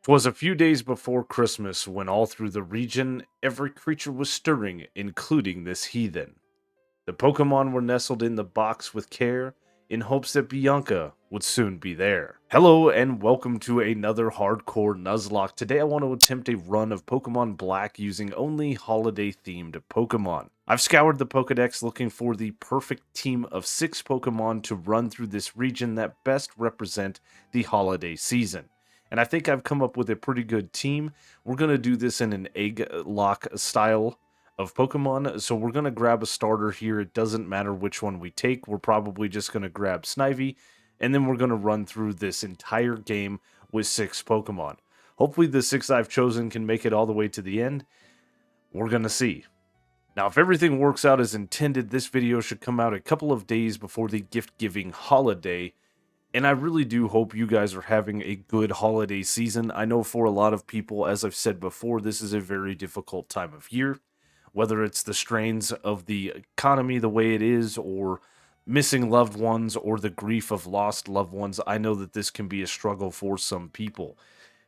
'Twas a few days before Christmas when all through the region every creature was stirring, including this heathen. The Pokemon were nestled in the box with care, in hopes that Bianca would soon be there. Hello and welcome to another hardcore Nuzlocke. Today I want to attempt a run of Pokemon Black using only holiday-themed Pokemon. I've scoured the Pokedex looking for the perfect team of 6 Pokemon to run through this region that best represent the holiday season. And I think I've come up with a pretty good team. We're going to do this in an egg lock style of Pokemon. So we're going to grab a starter here. It doesn't matter which one we take. We're probably just going to grab Snivy. And then we're going to run through this entire game with 6 Pokemon. Hopefully the 6 I've chosen can make it all the way to the end. We're going to see. Now, if everything works out as intended, this video should come out a couple of days before the gift-giving holiday. And I really do hope you guys are having a good holiday season. I know for a lot of people, as I've said before, this is a very difficult time of year. Whether it's the strains of the economy the way it is, or missing loved ones, or the grief of lost loved ones, I know that this can be a struggle for some people.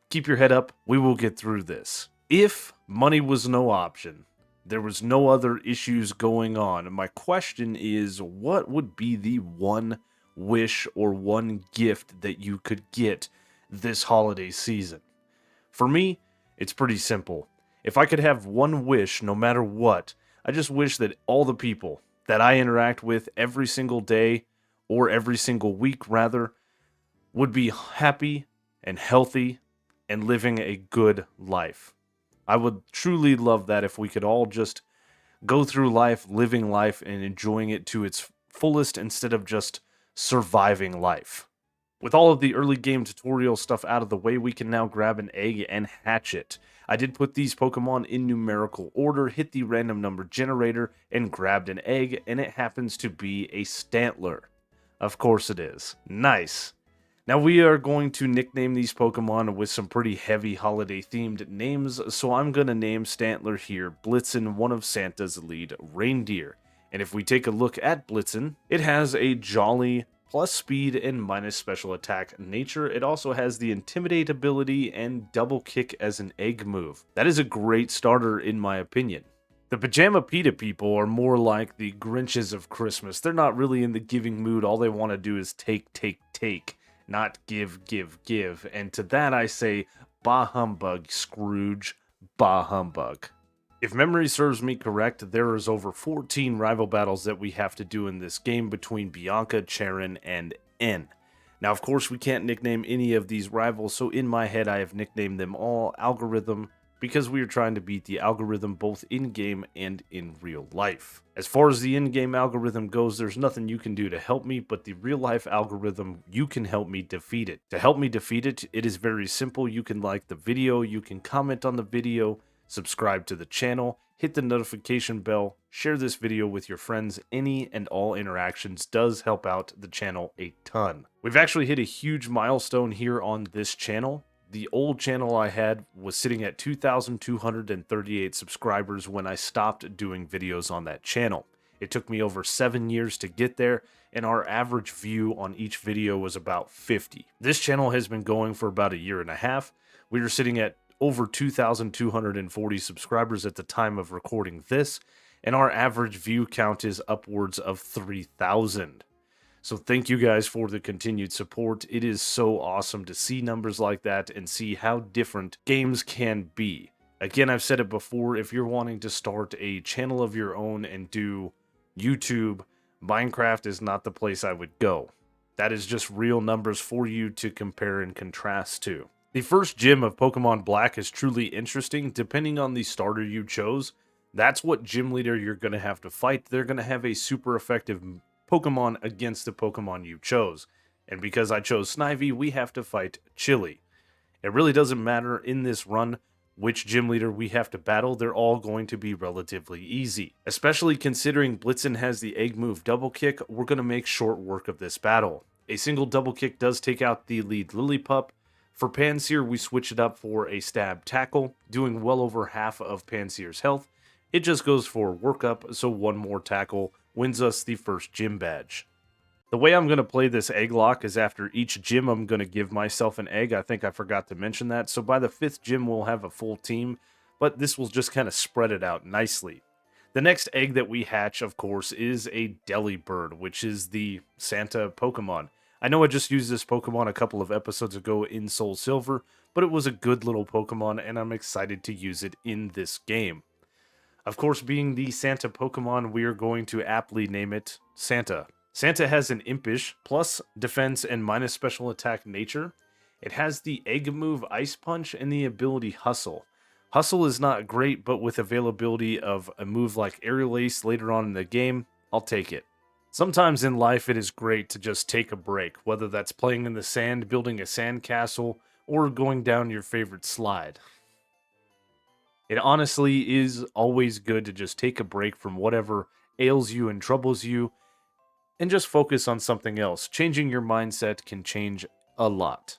Keep your head up. We will get through this. If money was no option, there was no other issues going on, my question is, what would be the one wish or one gift that you could get this holiday season? For me, it's pretty simple. If I could have one wish, no matter what, I just wish that all the people that I interact with every single day, or every single week rather, would be happy and healthy and living a good life. I would truly love that if we could all just go through life, living life, and enjoying it to its fullest instead of just surviving life. With all of the early game tutorial stuff out of the way, we can now grab an egg and hatch it. I did put these Pokemon in numerical order, hit the random number generator, and grabbed an egg, and it happens to be a Stantler. Of course it is. Nice. Now we are going to nickname these Pokemon with some pretty heavy holiday-themed names, so I'm going to name Stantler here Blitzen, one of Santa's lead reindeer. And if we take a look at Blitzen, it has a jolly plus speed and minus special attack nature. It also has the intimidate ability and double kick as an egg move. That is a great starter in my opinion. The Pajama Pita people are more like the Grinches of Christmas. They're not really in the giving mood. All they want to do is take, not give, give. And to that I say, bah humbug, Scrooge, bah humbug. If memory serves me correct, there is over 14 rival battles that we have to do in this game between Bianca, Charon, and N. Now, of course, we can't nickname any of these rivals, so in my head I have nicknamed them all Algorithm, because we are trying to beat the algorithm both in-game and in real life. As far as the in-game algorithm goes, there's nothing you can do to help me, but the real-life algorithm, you can help me defeat it. To help me defeat it, it is very simple. You can like the video, you can comment on the video, subscribe to the channel, hit the notification bell, share this video with your friends. Any and all interactions does help out the channel a ton. We've actually hit a huge milestone here on this channel. The old channel I had was sitting at 2,238 subscribers when I stopped doing videos on that channel. It took me over 7 years to get there, and our average view on each video was about 50. This channel has been going for about a year and a half. We were sitting at over 2,240 subscribers at the time of recording this, and our average view count is upwards of 3,000. So thank you guys for the continued support. It is so awesome to see numbers like that and see how different games can be. Again, I've said it before, if you're wanting to start a channel of your own and do YouTube, Minecraft is not the place I would go. That is just real numbers for you to compare and contrast to. The first gym of Pokemon Black is truly interesting. Depending on the starter you chose, that's what gym leader you're going to have to fight. They're going to have a super effective Pokemon against the Pokemon you chose. And because I chose Snivy, we have to fight Chili. It really doesn't matter in this run which gym leader we have to battle. They're all going to be relatively easy. Especially considering Blitzen has the egg move double kick, we're going to make short work of this battle. A single double kick does take out the lead Lillipup. For Pansear, we switch it up for a stab tackle, doing well over half of Pansear's health. It just goes for workup, so one more tackle wins us the first gym badge. The way I'm going to play this egg lock is after each gym, I'm going to give myself an egg. I think I forgot to mention that. So by the 5th gym, we'll have a full team, but this will just kind of spread it out nicely. The next egg that we hatch, of course, is a Delibird, which is the Santa Pokemon. I know I just used this Pokemon a couple of episodes ago in Soul Silver, but it was a good little Pokemon, and I'm excited to use it in this game. Of course, being the Santa Pokemon, we are going to aptly name it Santa. Santa has an Impish, plus defense and minus special attack nature. It has the Egg move Ice Punch and the ability Hustle. Hustle is not great, but with availability of a move like Aerial Ace later on in the game, I'll take it. Sometimes in life it is great to just take a break, whether that's playing in the sand, building a sandcastle, or going down your favorite slide. It honestly is always good to just take a break from whatever ails you and troubles you and just focus on something else. Changing your mindset can change a lot.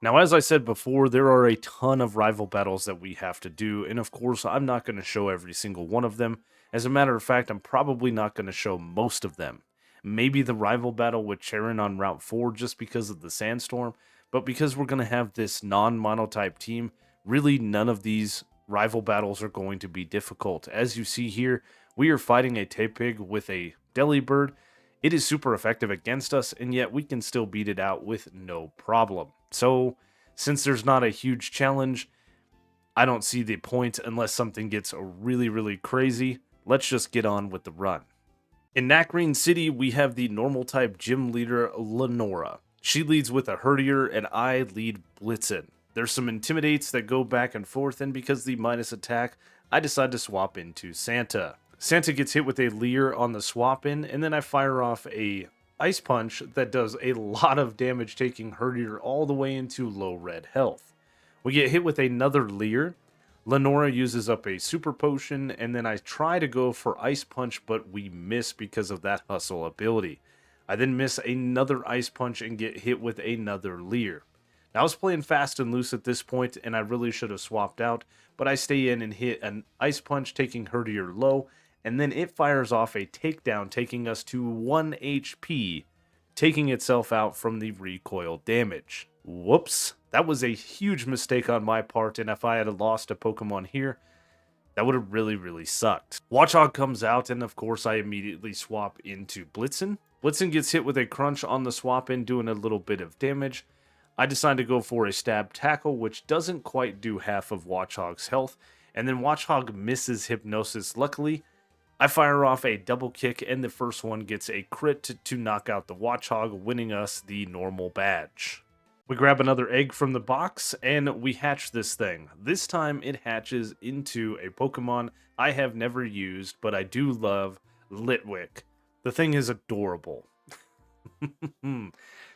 Now, as I said before, there are a ton of rival battles that we have to do, and of course, I'm not going to show every single one of them. As a matter of fact, I'm probably not going to show most of them. Maybe the rival battle with Charon on Route 4 just because of the sandstorm, but because we're going to have this non-monotype team, really none of these rival battles are going to be difficult. As you see here, we are fighting a Tapig with a Delibird. It is super effective against us, and yet we can still beat it out with no problem. So, since there's not a huge challenge, I don't see the point unless something gets really, really crazy. Let's just get on with the run. In Nacrene City, we have the normal type gym leader, Lenora. She leads with a Herdier, and I lead Blitzen. There's some Intimidates that go back and forth, and because the minus attack, I decide to swap into Santa. Santa gets hit with a Leer on the swap in, and then I fire off a Ice Punch that does a lot of damage, taking Herdier all the way into low red health. We get hit with another Leer. Lenora uses up a Super Potion, and then I try to go for Ice Punch, but we miss because of that Hustle ability. I then miss another Ice Punch and get hit with another Leer. Now, I was playing fast and loose at this point, and I really should have swapped out, but I stay in and hit an Ice Punch, taking Herdier low, and then it fires off a takedown, taking us to 1 HP, taking itself out from the recoil damage. Whoops, that was a huge mistake on my part, and if I had lost a Pokemon here, that would have really, really sucked. Watchog comes out, and of course I immediately swap into Blitzen. Blitzen gets hit with a Crunch on the swap in, doing a little bit of damage. I decide to go for a Stab Tackle, which doesn't quite do half of Watchog's health, and then Watchog misses Hypnosis. Luckily, I fire off a double kick, and the first one gets a crit to knock out the Watchog, winning us the normal badge. We grab another egg from the box, and we hatch this thing. This time, it hatches into a Pokemon I have never used, but I do love, Litwick. The thing is adorable.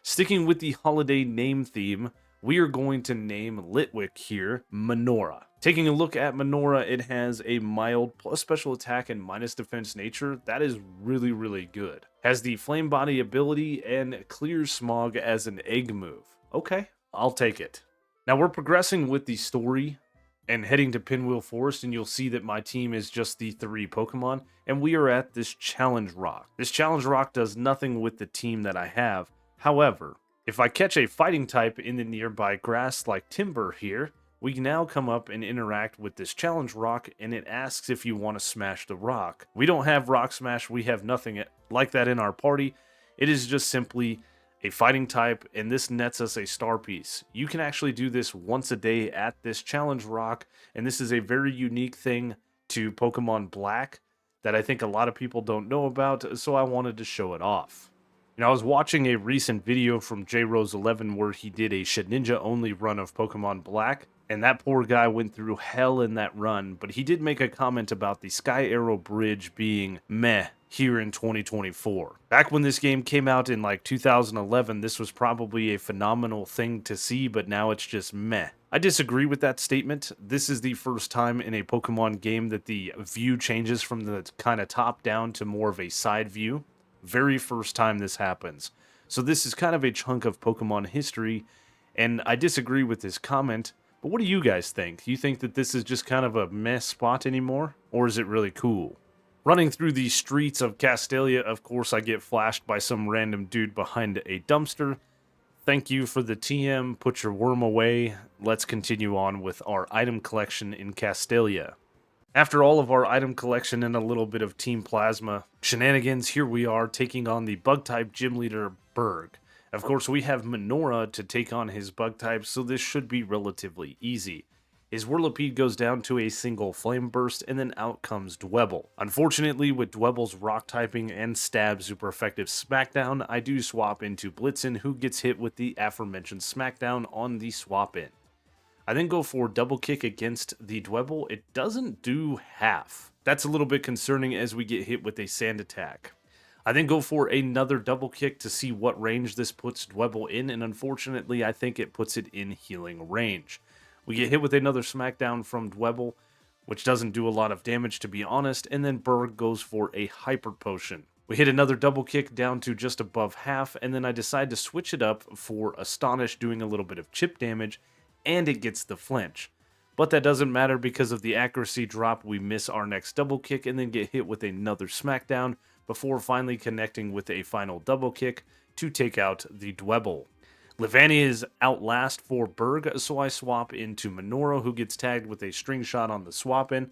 Sticking with the holiday name theme, we are going to name Litwick here Minora. Taking a look at Minora, it has a mild plus special attack and minus defense nature. That is really, really good. Has the Flame Body ability and Clear Smog as an egg move. Okay, I'll take it. Now we're progressing with the story and heading to Pinwheel Forest, and you'll see that my team is just the 3 Pokemon, and we are at this Challenge Rock. This Challenge Rock does nothing with the team that I have. However, if I catch a fighting type in the nearby grass like Timber here, we can now come up and interact with this Challenge Rock, and it asks if you want to smash the rock. We don't have Rock Smash, we have nothing like that in our party. It is just simply a fighting type, and this nets us a star piece. You can actually do this once a day at this Challenge Rock, and this is a very unique thing to Pokemon Black that I think a lot of people don't know about, so I wanted to show it off. You know, I was watching a recent video from JRose11 where he did a Shedinja only run of Pokemon Black, and that poor guy went through hell in that run, but he did make a comment about the Sky Arrow Bridge being meh here in 2024. Back when this game came out in like 2011, this was probably a phenomenal thing to see, but now it's just meh. I disagree with that statement. This is the first time in a Pokemon game that the view changes from the kind of top down to more of a side view. Very first time this happens. So this is kind of a chunk of Pokemon history, and I disagree with this comment. But what do you guys think? Do you think that this is just kind of a mess spot anymore? Or is it really cool? Running through the streets of Castelia, of course, I get flashed by some random dude behind a dumpster. Thank you for the TM, put your worm away. Let's continue on with our item collection in Castelia. After all of our item collection and a little bit of Team Plasma shenanigans, here we are taking on the Bug-type gym leader, Berg. Of course, we have Menorah to take on his Bug-type, so this should be relatively easy. His Whirlipede goes down to a single Flame Burst, and then out comes Dwebble. Unfortunately, with Dwebble's Rock typing and Stab super effective Smackdown, I do swap into Blitzen, who gets hit with the aforementioned Smackdown on the swap in. I then go for Double Kick against the Dwebble. It doesn't do half. That's a little bit concerning as we get hit with a Sand Attack. I then go for another Double Kick to see what range this puts Dwebble in, and unfortunately, I think it puts it in healing range. We get hit with another Smackdown from Dwebble, which doesn't do a lot of damage to be honest, and then Berg goes for a Hyper Potion. We hit another Double Kick down to just above half, and then I decide to switch it up for Astonish, doing a little bit of chip damage, and it gets the flinch. But that doesn't matter because of the accuracy drop. We miss our next Double Kick and then get hit with another Smackdown before finally connecting with a final Double Kick to take out the Dwebble. Levani is out last for Berg, so I swap into Menorah, who gets tagged with a string shot on the swap in. A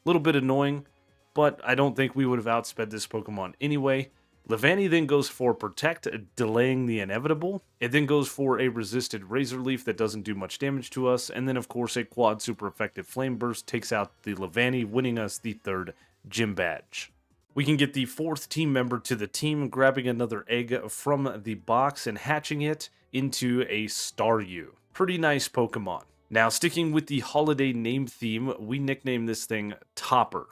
little bit annoying, but I don't think we would have outsped this Pokemon anyway. Levani then goes for Protect, delaying the inevitable. It then goes for a resisted Razor Leaf that doesn't do much damage to us, and then of course a quad super effective Flame Burst takes out the Levani, winning us the third gym badge. We can get the fourth team member to the team, grabbing another egg from the box and hatching it into a Staryu. Pretty nice Pokemon. Now, sticking with the holiday name theme, we nickname this thing Topper.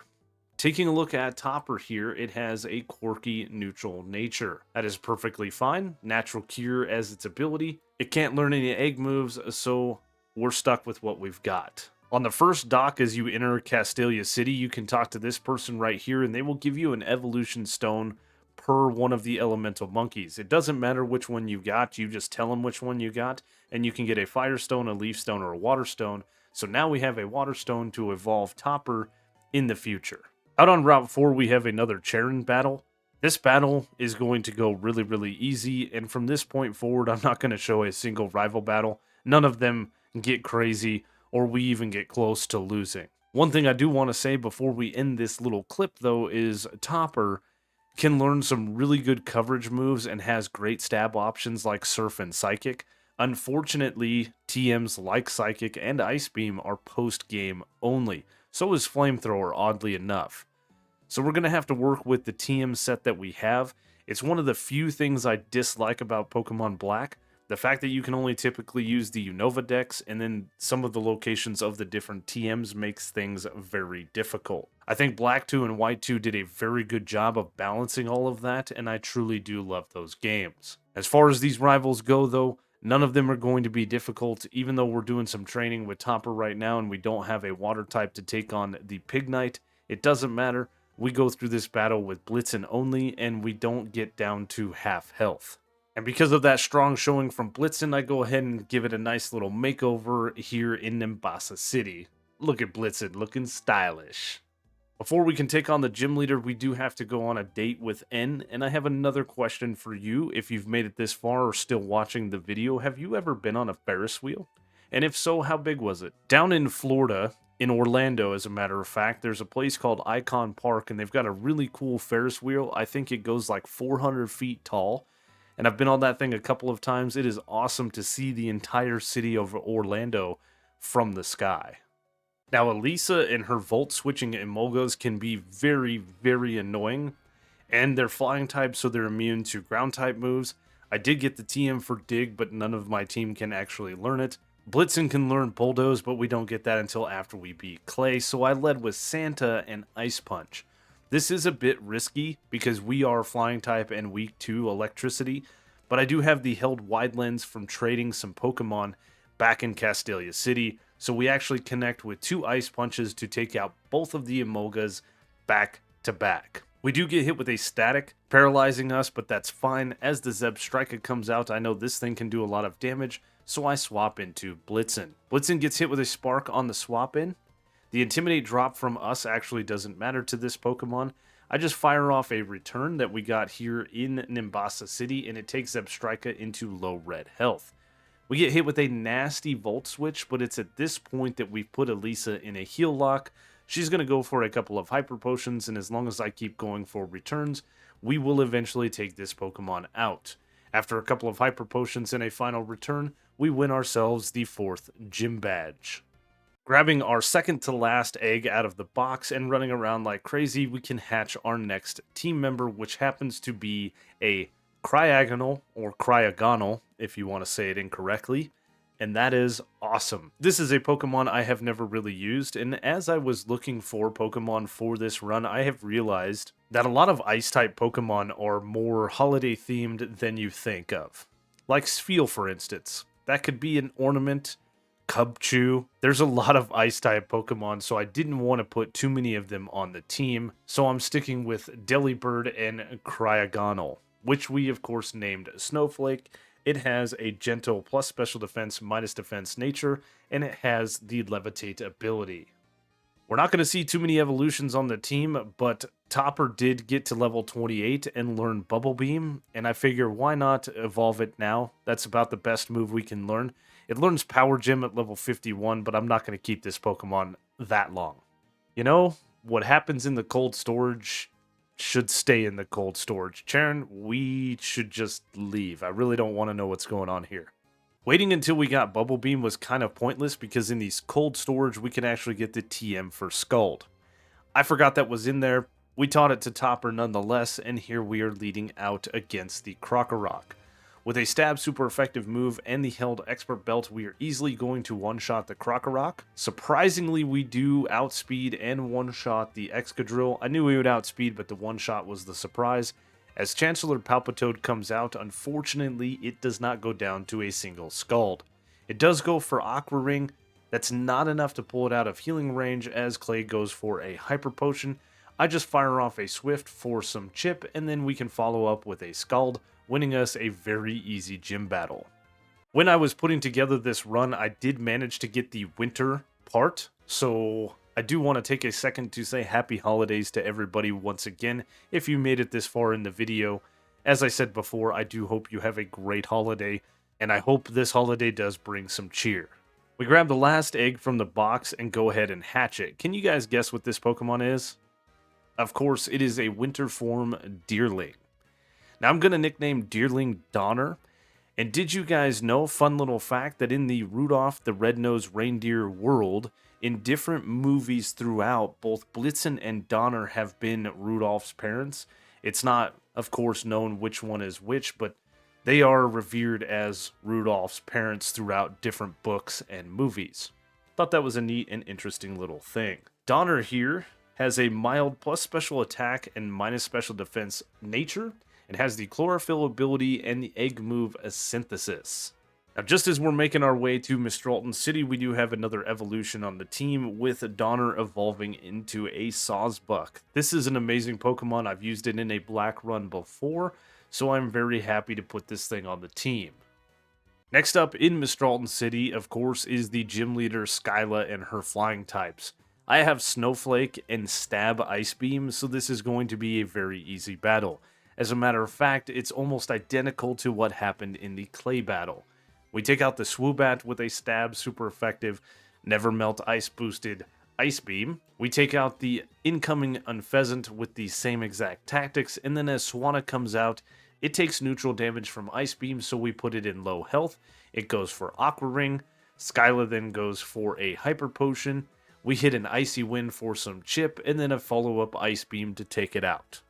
Taking a look at Topper here, it has a quirky neutral nature. That is perfectly fine. Natural Cure as its ability. It can't learn any egg moves, so we're stuck with what we've got. On the first dock, as you enter Castelia City, you can talk to this person right here, and they will give you an evolution stone per one of the elemental monkeys. It doesn't matter which one you got, you just tell them which one you got, and you can get a fire stone, a leaf stone, or a water stone. So now we have a water stone to evolve Topper in the future. Out on Route 4, we have another Charon battle. This battle is going to go really, really easy, and from this point forward, I'm not going to show a single rival battle. None of them get crazy, or we even get close to losing. One thing I do want to say before we end this little clip, though, is Topper can learn some really good coverage moves and has great stab options like Surf and Psychic. Unfortunately, TMs like Psychic and Ice Beam are post-game only. So is Flamethrower, oddly enough. So we're going to have to work with the TM set that we have. It's one of the few things I dislike about Pokemon Black. The fact that you can only typically use the Unova decks, and then some of the locations of the different TMs makes things very difficult. I think Black 2 and White 2 did a very good job of balancing all of that, and I truly do love those games. As far as these rivals go, though, none of them are going to be difficult, even though we're doing some training with Topper right now and we don't have a water type to take on the Pignite. It doesn't matter. We go through this battle with Blitzen only, and we don't get down to half health. And because of that strong showing from Blitzen, I go ahead and give it a nice little makeover here in Nimbasa City. Look at Blitzen, looking stylish. Before we can take on the gym leader, we do have to go on a date with N, and I have another question for you. If you've made it this far or still watching the video, have you ever been on a Ferris wheel? And if so, how big was it? Down in Florida, in Orlando, as a matter of fact, there's a place called Icon Park, and they've got a really cool Ferris wheel. I think it goes like 400 feet tall. And I've been on that thing a couple of times. It is awesome to see the entire city of Orlando from the sky. Now, Elisa and her Volt switching Emolgas can be very, very annoying. And they're flying type, so they're immune to ground type moves. I did get the TM for Dig, but none of my team can actually learn it. Blitzen can learn Bulldoze, but we don't get that until after we beat Clay. So I led with Santa and Ice Punch. This is a bit risky because we are flying type and weak to electricity, but I do have the held wide lens from trading some Pokemon back in Castelia City, so we actually connect with 2 Ice Punches to take out both of the Emolgas back to back. We do get hit with a static, paralyzing us, but that's fine. As the Zebstrika comes out, I know this thing can do a lot of damage, so I swap into Blitzen. Blitzen gets hit with a Spark on the swap in. The Intimidate drop from us actually doesn't matter to this Pokemon. I just fire off a return that we got here in Nimbasa City, and it takes Zebstrika into low red health. We get hit with a nasty Volt Switch, but it's at this point that we've put Elisa in a heal lock. She's going to go for a couple of Hyper Potions, and as long as I keep going for returns, we will eventually take this Pokemon out. After a couple of Hyper Potions and a final return, we win ourselves the 4th Gym Badge. Grabbing our second to last egg out of the box and running around like crazy, we can hatch our next team member, which happens to be a Cryogonal, or Cryogonal, if you want to say it incorrectly, and that is awesome. This is a Pokemon I have never really used, and as I was looking for Pokemon for this run, I have realized that a lot of Ice-type Pokemon are more holiday-themed than you think of. Like Spheal, for instance. That could be an ornament. Cubchoo. There's a lot of Ice-type Pokemon, so I didn't want to put too many of them on the team, so I'm sticking with Delibird and Cryogonal, which we of course named Snowflake. It has a gentle plus special defense minus defense nature, and it has the levitate ability. We're not going to see too many evolutions on the team, but Topper did get to level 28 and learn Bubble Beam, and I figure why not evolve it now? That's about the best move we can learn. It learns Power Gem at level 51, but I'm not going to keep this Pokemon that long. You know, what happens in the cold storage should stay in the cold storage. Charon, we should just leave. I really don't want to know what's going on here. Waiting until we got Bubble Beam was kind of pointless because in these cold storage we can actually get the TM for Scald. I forgot that was in there. We taught it to Topper nonetheless, and here we are leading out against the Krokorok. With a stab super effective move and the held expert belt, we are easily going to one-shot the Krokorok. Surprisingly, we do outspeed and one-shot the Excadrill. I knew we would outspeed, but the one-shot was the surprise. As Chancellor Palpitoad comes out, unfortunately, it does not go down to a single Scald. It does go for Aqua Ring. That's not enough to pull it out of healing range as Clay goes for a Hyper Potion. I just fire off a Swift for some chip, and then we can follow up with a Scald, winning us a very easy gym battle. When I was putting together this run, I did manage to get the winter part, so I do want to take a second to say happy holidays to everybody once again, if you made it this far in the video. As I said before, I do hope you have a great holiday, and I hope this holiday does bring some cheer. We grab the last egg from the box and go ahead and hatch it. Can you guys guess what this Pokemon is? Of course, it is a winter form Deerling. Now I'm going to nickname Deerling Donner. And did you guys know, fun little fact, that in the Rudolph the Red-Nosed Reindeer world, in different movies throughout, both Blitzen and Donner have been Rudolph's parents. It's not, of course, known which one is which, but they are revered as Rudolph's parents throughout different books and movies. Thought that was a neat and interesting little thing. Donner here has a mild plus special attack and minus special defense nature. It has the Chlorophyll ability and the egg move as Synthesis. Now, just as we're making our way to Mistralton City, we do have another evolution on the team with Donner evolving into a Sawsbuck. This is an amazing Pokemon. I've used it in a Black Run before, so I'm very happy to put this thing on the team. Next up in Mistralton City, of course, is the gym leader Skyla and her flying types. I have Snowflake and Stab Ice Beam, so this is going to be a very easy battle. As a matter of fact, it's almost identical to what happened in the Clay battle. We take out the Swoobat with a Stab super effective, Never Melt Ice boosted Ice Beam. We take out the incoming Unpheasant with the same exact tactics, and then as Swanna comes out, it takes neutral damage from Ice Beam, so we put it in low health. It goes for Aqua Ring. Skyla then goes for a Hyper Potion. We hit an Icy Wind for some chip, and then a follow-up Ice Beam to take it out.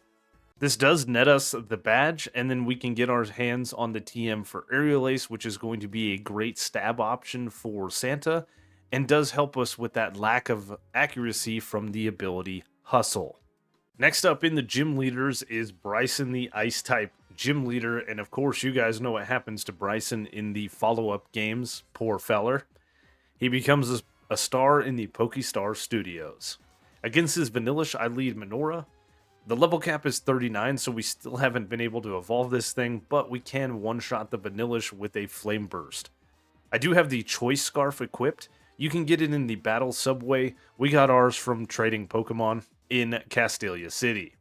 This does net us the badge, and then we can get our hands on the TM for Aerial Ace, which is going to be a great stab option for Santa, and does help us with that lack of accuracy from the ability Hustle. Next up in the gym leaders is Bryson, the Ice-type gym leader, and of course you guys know what happens to Bryson in the follow-up games, poor feller. He becomes a star in the Pokestar Studios. Against his Vanillish, I lead Minora. The level cap is 39, so we still haven't been able to evolve this thing, but we can one-shot the Vanillish with a Flame Burst. I do have the Choice Scarf equipped. You can get it in the Battle Subway. We got ours from trading Pokemon in Castelia City.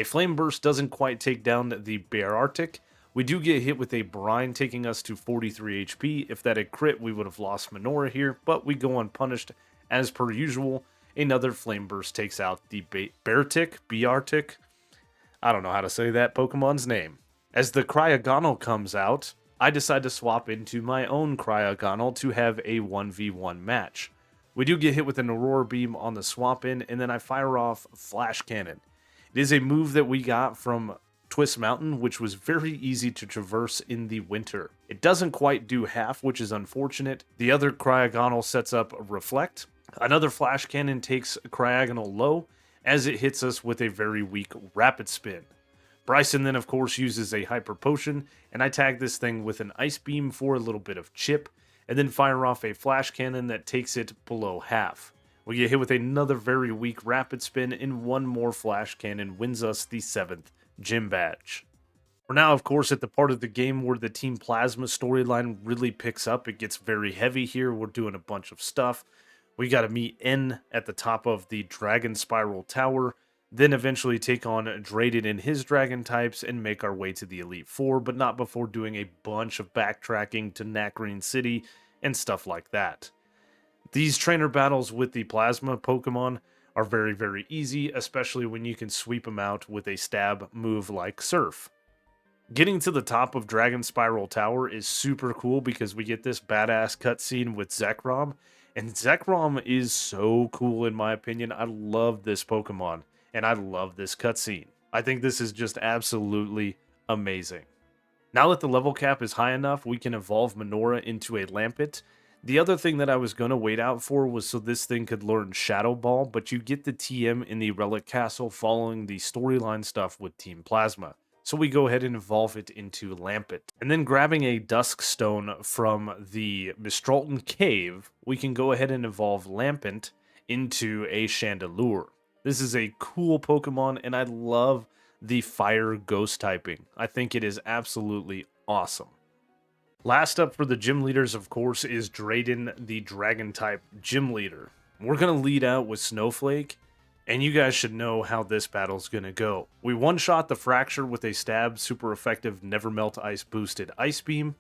A Flame Burst doesn't quite take down the Bear Arctic. We do get hit with a Brine, taking us to 43 HP. If that had crit, we would have lost Menorah here, but we go unpunished as per usual. Another Flame Burst takes out the Beartic. I don't know how to say that Pokemon's name. As the Cryogonal comes out, I decide to swap into my own Cryogonal to have a 1v1 match. We do get hit with an Aurora Beam on the swap in, and then I fire off Flash Cannon. It is a move that we got from Twist Mountain, which was very easy to traverse in the winter. It doesn't quite do half, which is unfortunate. The other Cryogonal sets up Reflect. Another Flash Cannon takes Cryogonal low, as it hits us with a very weak Rapid Spin. Bryson then, of course, uses a Hyper Potion, and I tag this thing with an Ice Beam for a little bit of chip, and then fire off a Flash Cannon that takes it below half. We get hit with another very weak Rapid Spin, and one more Flash Cannon wins us the 7th Gym Badge. We're now, of course, at the part of the game where the Team Plasma storyline really picks up. It gets very heavy here. We're doing a bunch of stuff. We got to meet N at the top of the Dragon Spiral Tower, then eventually take on Drayden and his Dragon types and make our way to the Elite Four, but not before doing a bunch of backtracking to Nacrene City and stuff like that. These trainer battles with the Plasma Pokemon are very, very easy, especially when you can sweep them out with a stab move like Surf. Getting to the top of Dragon Spiral Tower is super cool because we get this badass cutscene with Zekrom, and Zekrom is so cool in my opinion. I love this Pokemon, and I love this cutscene. I think this is just absolutely amazing. Now that the level cap is high enough, we can evolve Menorah into a Lampet. The other thing that I was going to wait out for was so this thing could learn Shadow Ball, but you get the TM in the Relic Castle following the storyline stuff with Team Plasma. So we go ahead and evolve it into Lampet. And then grabbing a Dusk Stone from the Mistralton Cave, we can go ahead and evolve Lampent into a Chandelure. This is a cool Pokemon, and I love the Fire Ghost typing. I think it is absolutely awesome. Last up for the gym leaders, of course, is Drayden, the Dragon-type gym leader. We're going to lead out with Snowflake, and you guys should know how this battle's going to go. We one-shot the Fracture with a stab, super effective, Never Melt Ice boosted Ice Beam.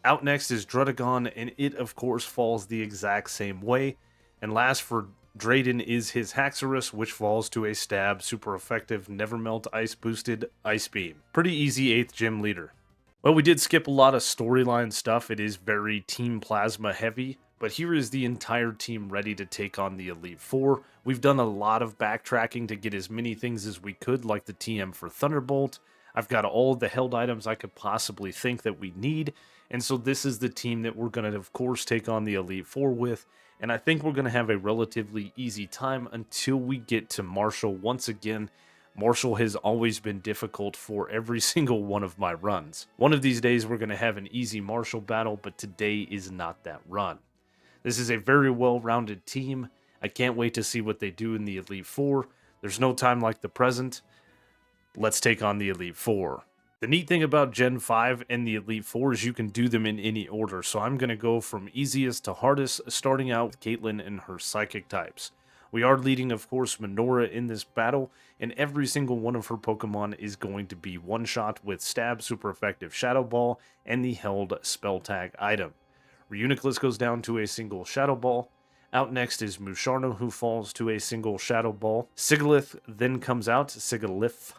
Out next is Druddigon, and it, of course, falls the exact same way. And last for Drayden is his Haxorus, which falls to a stab, super effective, Never Melt Ice boosted Ice Beam. Pretty easy 8th gym leader. Well, we did skip a lot of storyline stuff. It is very Team Plasma heavy, but here is the entire team ready to take on the Elite Four. We've done a lot of backtracking to get as many things as we could, like the TM for Thunderbolt. I've got all of the held items I could possibly think that we need, and so this is the team that we're going to, of course, take on the Elite Four with, and I think we're going to have a relatively easy time until we get to Marshall once again. Marshall has always been difficult for every single one of my runs. One of these days we're going to have an easy Marshall battle, but today is not that run. This is a very well-rounded team. I can't wait to see what they do in the Elite Four. There's no time like the present. Let's take on the Elite Four. The neat thing about Gen 5 and the Elite Four is you can do them in any order, so I'm going to go from easiest to hardest, starting out with Caitlyn and her Psychic types. We are leading, of course, Menorah in this battle, and every single one of her Pokemon is going to be one-shot with Stab, super effective Shadow Ball, and the held Spell Tag item. Reuniclus goes down to a single Shadow Ball. Out next is Musharno, who falls to a single Shadow Ball. Sigilyph then comes out. Sigilyph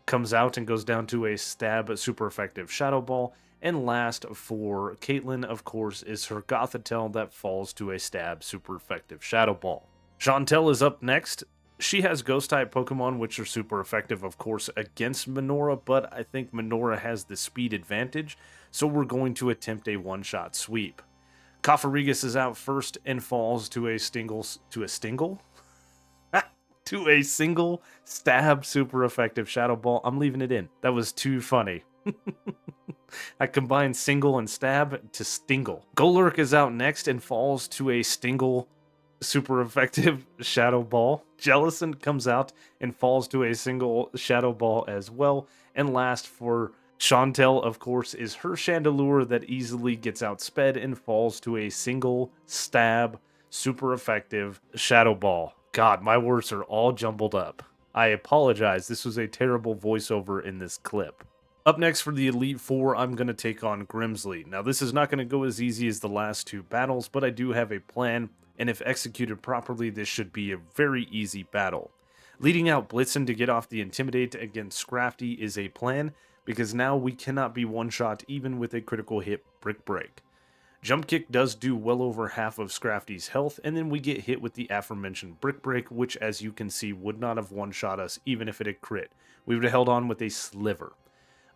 comes out and goes down to a Stab, super effective Shadow Ball. And last for Caitlyn, of course, is her Gothitelle that falls to a Stab, super effective Shadow Ball. Chantel is up next. She has Ghost-type Pokemon, which are super effective, of course, against Menorah, but I think Menorah has the speed advantage, so we're going to attempt a one-shot sweep. Cofarigus is out first and falls to a single Stab, super effective Shadow Ball. I'm leaving it in. That was too funny. I combined single and stab to stingle. Golurk is out next and falls to a stingle, super effective Shadow Ball. Jellicent comes out and falls to a single Shadow Ball as well. And last for Chantel, of course, is her Chandelure that easily gets outsped and falls to a single stab, super effective Shadow Ball. God, my words are all jumbled up. I apologize, this was a terrible voiceover in this clip. Up next for the Elite Four, I'm going to take on Grimsley. Now this is not going to go as easy as the last two battles, but I do have a plan, and if executed properly, this should be a very easy battle. Leading out Blitzen to get off the Intimidate against Scrafty is a plan, because now we cannot be one-shot even with a critical hit Brick Break. Jump Kick does do well over half of Scrafty's health, and then we get hit with the aforementioned Brick Break, which as you can see would not have one-shot us even if it had crit. We would have held on with a sliver.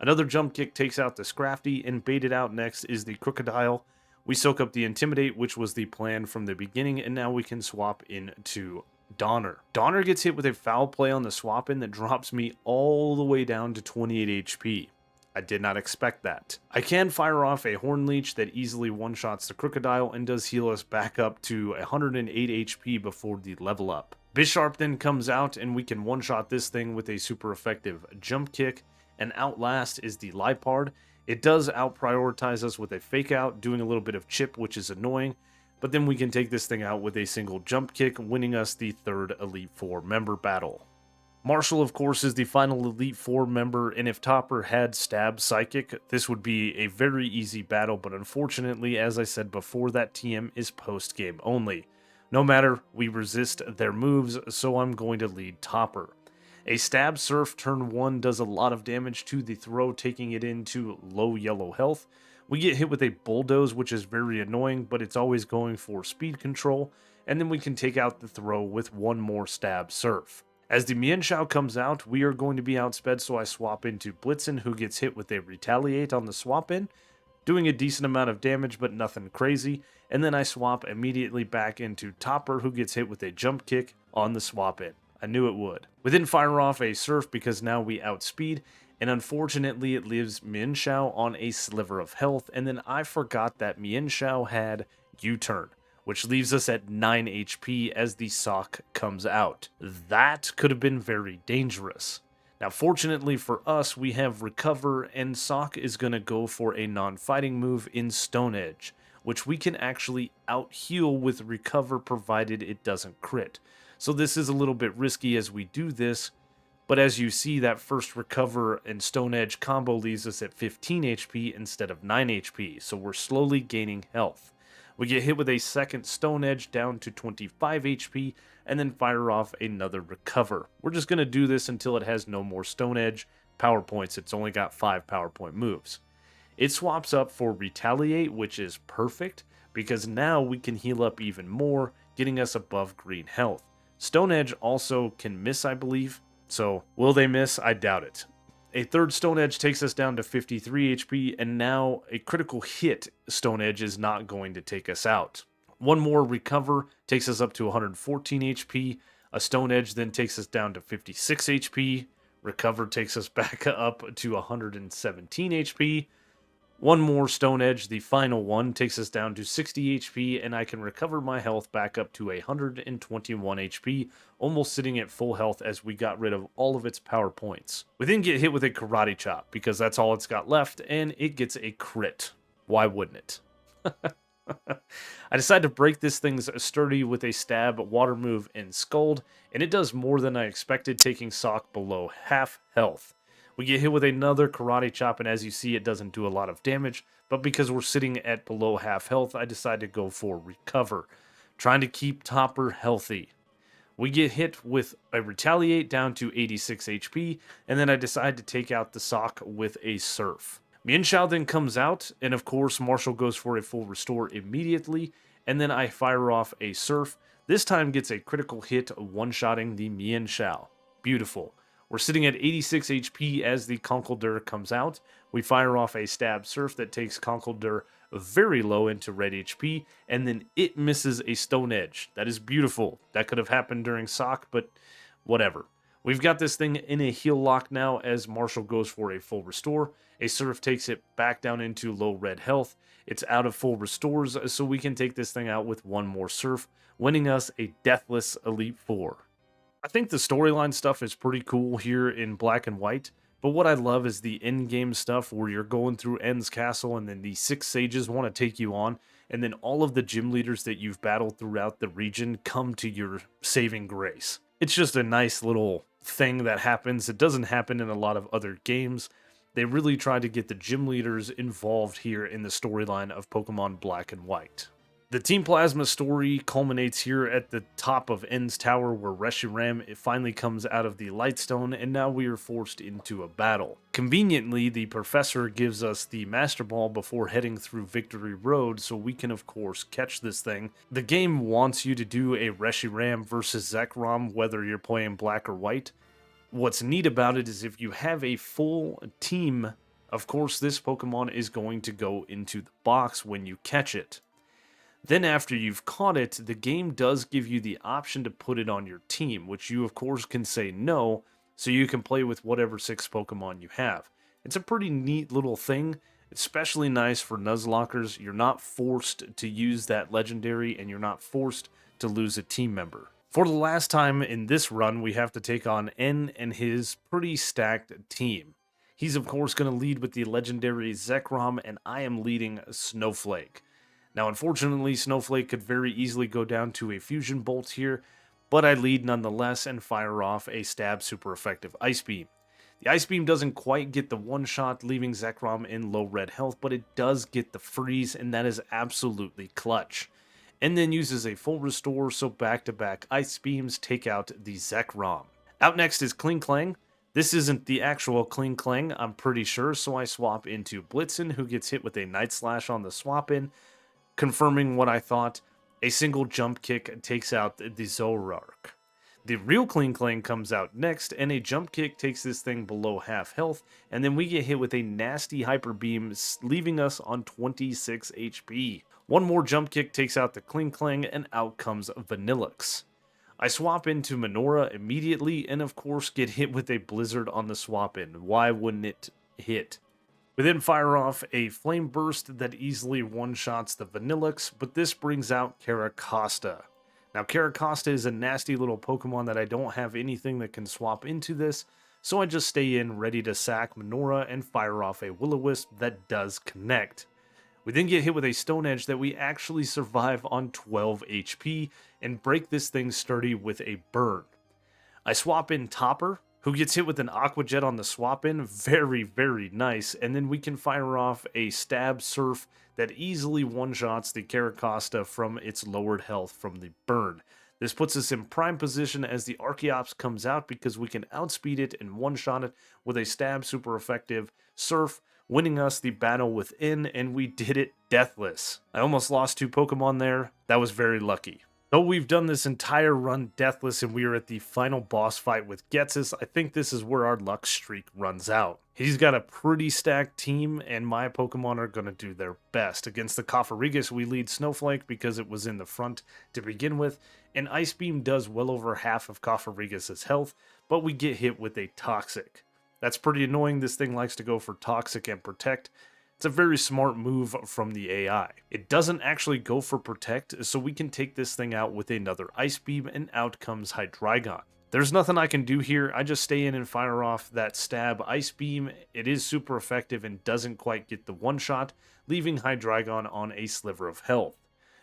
Another Jump Kick takes out the Scrafty, and baited out next is the Crocodile. We soak up the Intimidate, which was the plan from the beginning, and now we can swap into Donner. Donner gets hit with a foul play on the swap in that drops me all the way down to 28 HP. I did not expect that. I can fire off a Horn Leech that easily one-shots the Crocodile and does heal us back up to 108 HP before the level up. Bisharp then comes out, and we can one-shot this thing with a super effective Jump Kick, and outlast is the Lipard. It does out-prioritize us with a Fake Out, doing a little bit of chip, which is annoying, but then we can take this thing out with a single Jump Kick, winning us the third Elite Four member battle. Marshall, of course, is the final Elite Four member, and if Topper had Stab Psychic, this would be a very easy battle, but unfortunately, as I said before, that TM is post-game only. No matter, we resist their moves, so I'm going to lead Topper. A Stab Surf turn 1 does a lot of damage to the throw, taking it into low yellow health. We get hit with a Bulldoze, which is very annoying, but it's always going for speed control, and then we can take out the throw with one more Stab Surf. As the Mienshao comes out, we are going to be outsped, so I swap into Blitzen, who gets hit with a Retaliate on the swap in, doing a decent amount of damage, but nothing crazy, and then I swap immediately back into Topper, who gets hit with a Jump Kick on the swap in. I knew it would. We then fire off a Surf because now we outspeed, and unfortunately it leaves Mienshao on a sliver of health, and then I forgot that Mienshao had U-Turn, which leaves us at 9 HP as the Sock comes out. That could have been very dangerous. Now fortunately for us, we have Recover, and Sock is going to go for a non-fighting move in Stone Edge, which we can actually out-heal with Recover provided it doesn't crit. So this is a little bit risky as we do this, but as you see, that first Recover and Stone Edge combo leaves us at 15 HP instead of 9 HP, so we're slowly gaining health. We get hit with a second Stone Edge down to 25 HP, and then fire off another Recover. We're just going to do this until it has no more Stone Edge power points. It's only got 5 power point moves. It swaps up for Retaliate, which is perfect, because now we can heal up even more, getting us above green health. Stone Edge also can miss, I believe, so will they miss? I doubt it. A third Stone Edge takes us down to 53 HP, and now a critical hit Stone Edge is not going to take us out. One more Recover takes us up to 114 HP, a Stone Edge then takes us down to 56 HP, Recover takes us back up to 117 HP, one more Stone Edge, the final one, takes us down to 60 HP, and I can recover my health back up to 121 HP, almost sitting at full health as we got rid of all of its power points. We then get hit with a Karate Chop, because that's all it's got left, and it gets a crit. Why wouldn't it? I decide to break this thing's sturdy with a Stab, Water Move, and Scald, and it does more than I expected, taking Sock below half health. We get hit with another Karate Chop, and as you see, it doesn't do a lot of damage, but because we're sitting at below half health, I decide to go for Recover, trying to keep Topper healthy. We get hit with a Retaliate down to 86 HP, and then I decide to take out the Sock with a Surf. Mienshao then comes out, and of course, Marshall goes for a full restore immediately, and then I fire off a Surf. This time gets a critical hit, one-shotting the Mienshao. Beautiful. We're sitting at 86 HP as the Conkeldurr comes out. We fire off a Stab Surf that takes Conkeldurr very low into red HP, and then it misses a Stone Edge. That is beautiful. That could have happened during Sock, but whatever. We've got this thing in a heal lock now as Marshall goes for a full restore. A Surf takes it back down into low red health. It's out of full restores, so we can take this thing out with one more Surf, winning us a deathless Elite Four. I think the storyline stuff is pretty cool here in Black and White, but what I love is the in-game stuff where you're going through End's Castle and then the 6 sages want to take you on, and then all of the gym leaders that you've battled throughout the region come to your saving grace. It's just a nice little thing that happens. It doesn't happen in a lot of other games. They really try to get the gym leaders involved here in the storyline of Pokemon Black and White. The Team Plasma story culminates here at the top of N's Tower, where Reshiram finally comes out of the Lightstone, and now we are forced into a battle. Conveniently, the professor gives us the Master Ball before heading through Victory Road, so we can of course catch this thing. The game wants you to do a Reshiram versus Zekrom, whether you're playing Black or White. What's neat about it is if you have a full team, of course this Pokemon is going to go into the box when you catch it. Then after you've caught it, the game does give you the option to put it on your team, which you of course can say no, so you can play with whatever 6 Pokemon you have. It's a pretty neat little thing, especially nice for Nuzlockers. You're not forced to use that legendary, and you're not forced to lose a team member. For the last time in this run, we have to take on N and his pretty stacked team. He's of course going to lead with the legendary Zekrom, and I am leading Snowflake. Now, unfortunately, Snowflake could very easily go down to a Fusion Bolt here, but I lead nonetheless and fire off a stab super effective Ice Beam. The Ice Beam doesn't quite get the one-shot, leaving Zekrom in low red health, but it does get the freeze, and that is absolutely clutch. And then uses a full restore, so back-to-back Ice Beams take out the Zekrom. Out next is Kling Klang. This isn't the actual Kling Klang, I'm pretty sure, so I swap into Blitzen, who gets hit with a Night Slash on the swap-in, confirming what I thought. A single jump kick takes out the Zoroark. The real Kling Klang comes out next, and a jump kick takes this thing below half health, and then we get hit with a nasty Hyper Beam, leaving us on 26 HP. One more jump kick takes out the Kling Klang, and out comes Vanillix. I swap into Minora immediately, and of course get hit with a Blizzard on the swap in. Why wouldn't it hit? We then fire off a Flame Burst that easily one-shots the Vanillix, but this brings out Carracosta. Now, Carracosta is a nasty little Pokemon that I don't have anything that can swap into this, so I just stay in ready to sack Minora and fire off a Will-O-Wisp that does connect. We then get hit with a Stone Edge that we actually survive on 12 HP and break this thing sturdy with a Burn. I swap in Topper, who gets hit with an Aqua Jet on the swap-in, very, very nice, and then we can fire off a Stab Surf that easily one-shots the Carracosta from its lowered health from the burn. This puts us in prime position as the Archeops comes out because we can outspeed it and one-shot it with a Stab super effective Surf, winning us the battle within, and we did it deathless. I almost lost 2 Pokemon there. That was very lucky. Though we've done this entire run deathless and we are at the final boss fight with Ghetsis, I think this is where our luck streak runs out. He's got a pretty stacked team, and my Pokemon are going to do their best. Against the Cofagrigus, we lead Snowflake because it was in the front to begin with, and Ice Beam does well over half of Cofagrigus' health, but we get hit with a Toxic. That's pretty annoying. This thing likes to go for Toxic and Protect. It's a very smart move from the AI. It doesn't actually go for Protect, so we can take this thing out with another Ice Beam, and out comes Hydreigon. There's nothing I can do here. I just stay in and fire off that Stab Ice Beam. It is super effective and doesn't quite get the one-shot, leaving Hydreigon on a sliver of health.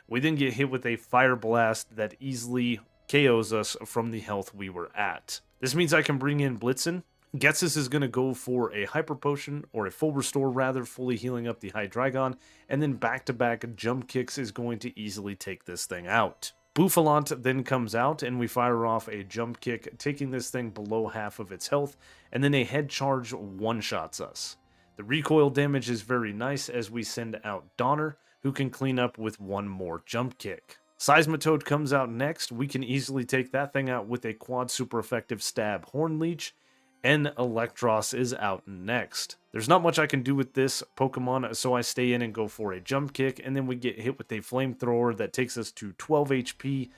We then get hit with a Fire Blast that easily KOs us from the health we were at. This means I can bring in Blitzen. Ghetsis is going to go for a Hyper Potion, or a Full Restore rather, fully healing up the Hydreigon, and then back-to-back Jump Kicks is going to easily take this thing out. Bouffalant then comes out, and we fire off a Jump Kick, taking this thing below half of its health, and then a Head Charge one-shots us. The recoil damage is very nice as we send out Donner, who can clean up with one more Jump Kick. Seismitoad comes out next. We can easily take that thing out with a quad super effective Stab Horn Leech, and Electros is out next. There's not much I can do with this Pokemon, so I stay in and go for a Jump Kick, and then we get hit with a Flamethrower that takes us to 12 HP,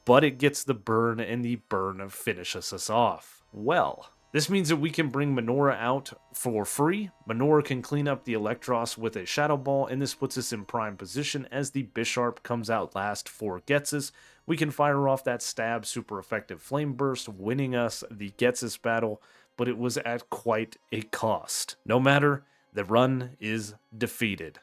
but it gets the burn, and the burn finishes us off. Well, this means that we can bring Minora out for free. Minora can clean up the Electros with a Shadow Ball, and this puts us in prime position as the Bisharp comes out last for Ghetsis. We can fire off that Stab super effective Flame Burst, winning us the Ghetsis battle, but it was at quite a cost. No matter, the run is defeated.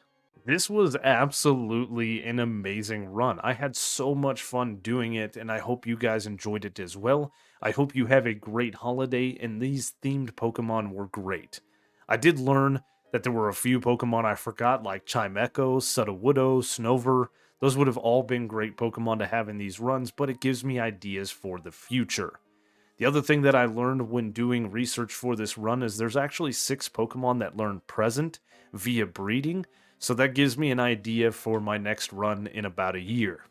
This was absolutely an amazing run. I had so much fun doing it, and I hope you guys enjoyed it as well. I hope you have a great holiday, and these themed Pokemon were great. I did learn that there were a few Pokemon I forgot, like Chimecho, Sudowoodo, Snover. Those would have all been great Pokemon to have in these runs, but it gives me ideas for the future. The other thing that I learned when doing research for this run is there's actually 6 Pokemon that learn Present via breeding, so that gives me an idea for my next run in about a year.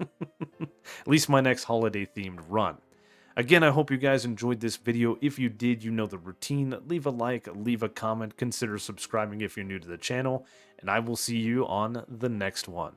At least my next holiday-themed run. Again, I hope you guys enjoyed this video. If you did, you know the routine. Leave a like, leave a comment, consider subscribing if you're new to the channel, and I will see you on the next one.